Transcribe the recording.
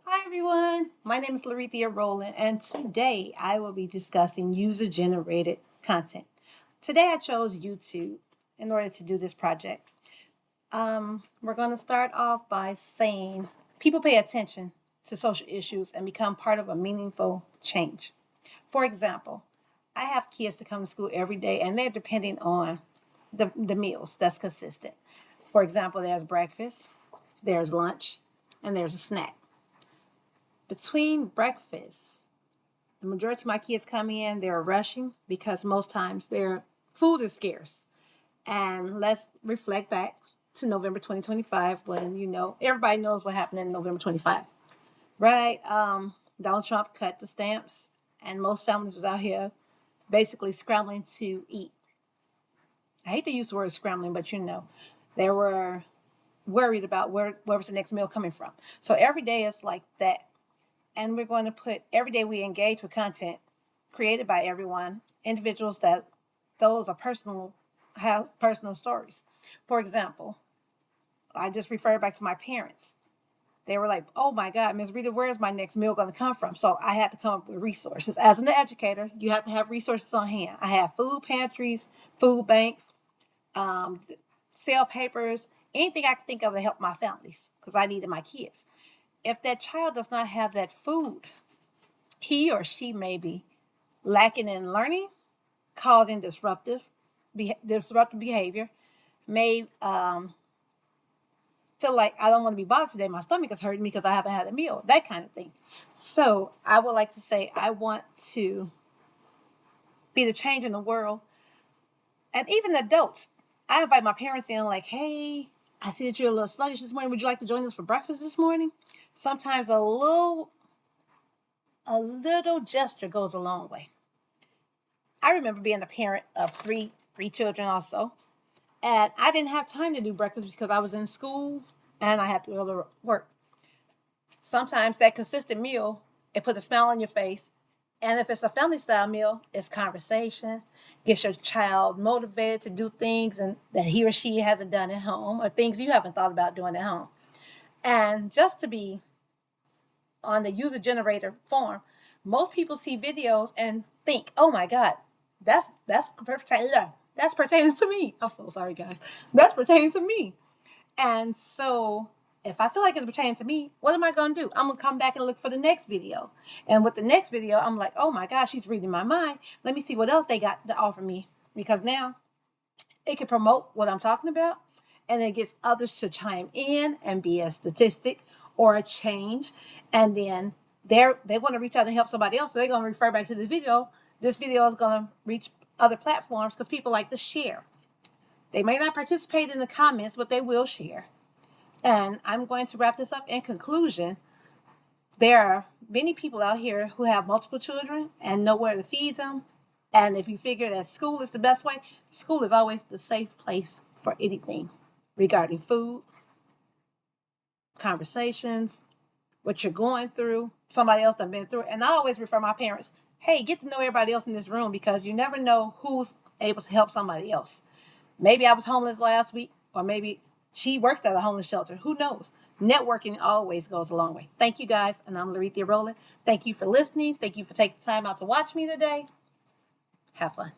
Hi everyone, my name is Larethia Rowland, and today I will be discussing user generated content. Today I chose YouTube in order to do this project. We're going to start off by saying people pay attention to social issues and become part of a meaningful change. For example, I have kids that come to school every day and they're depending on the meals that's consistent. For example, there's breakfast, there's lunch, and there's a snack. Between breakfast, the majority of my kids come in, they're rushing because most times their food is scarce. And let's reflect back to November 2025 when, everybody knows what happened in November 25, right? Donald Trump cut the stamps and most families was out here basically scrambling to eat. I hate to use the word scrambling, but they were worried about where was the next meal coming from. So every day is like that. And we're going to put every day we engage with content created by everyone, individuals that those are personal, have personal stories. For example, I just referred back to my parents. They were like, oh my God, Ms. Rita, where's my next meal going to come from? So I had to come up with resources. As an educator, you have to have resources on hand. I have food pantries, food banks, um, sale papers, anything I could think of to help my families because I needed my kids. If that child does not have that food, he or she may be lacking in learning, causing disruptive behavior, may feel like I don't want to be bothered today. My stomach is hurting me because I haven't had a meal, that kind of thing. So I would like to say I want to be the change in the world. And even adults, I invite my parents in like, hey, I see that you're a little sluggish this morning. Would you like to join us for breakfast this morning? Sometimes a little gesture goes a long way. I remember being a parent of three children also. And I didn't have time to do breakfast because I was in school and I had to go to work. Sometimes that consistent meal, it puts a smile on your face. And if it's a family style meal, it's conversation, gets your child motivated to do things and that he or she hasn't done at home or things you haven't thought about doing at home. And just to be on the user generator form, most people see videos and think, "Oh my God, that's pertaining to me." I'm so sorry, guys. That's pertaining to me. And so, if I feel like it's pertaining to me, what am I going to do? I'm going to come back and look for the next video. And with the next video, I'm like, "Oh my gosh, she's reading my mind. Let me see what else they got to offer me," because now it can promote what I'm talking about and it gets others to chime in and be a statistic or a change. And then they want to reach out and help somebody else. So they're going to refer back to the video. This video is going to reach other platforms because people like to share. They may not participate in the comments, but they will share. And I'm going to wrap this up in conclusion. There are many people out here who have multiple children and know where to feed them. And if you figure that school is the best way, school is always the safe place for anything regarding food, conversations, what you're going through, somebody else that's been through it. And I always refer my parents, hey, get to know everybody else in this room because you never know who's able to help somebody else. Maybe I was homeless last week, or maybe she works at a homeless shelter. Who knows? Networking always goes a long way. Thank you guys. And I'm Larethia Rowland. Thank you for listening. Thank you for taking time out to watch me today. Have fun.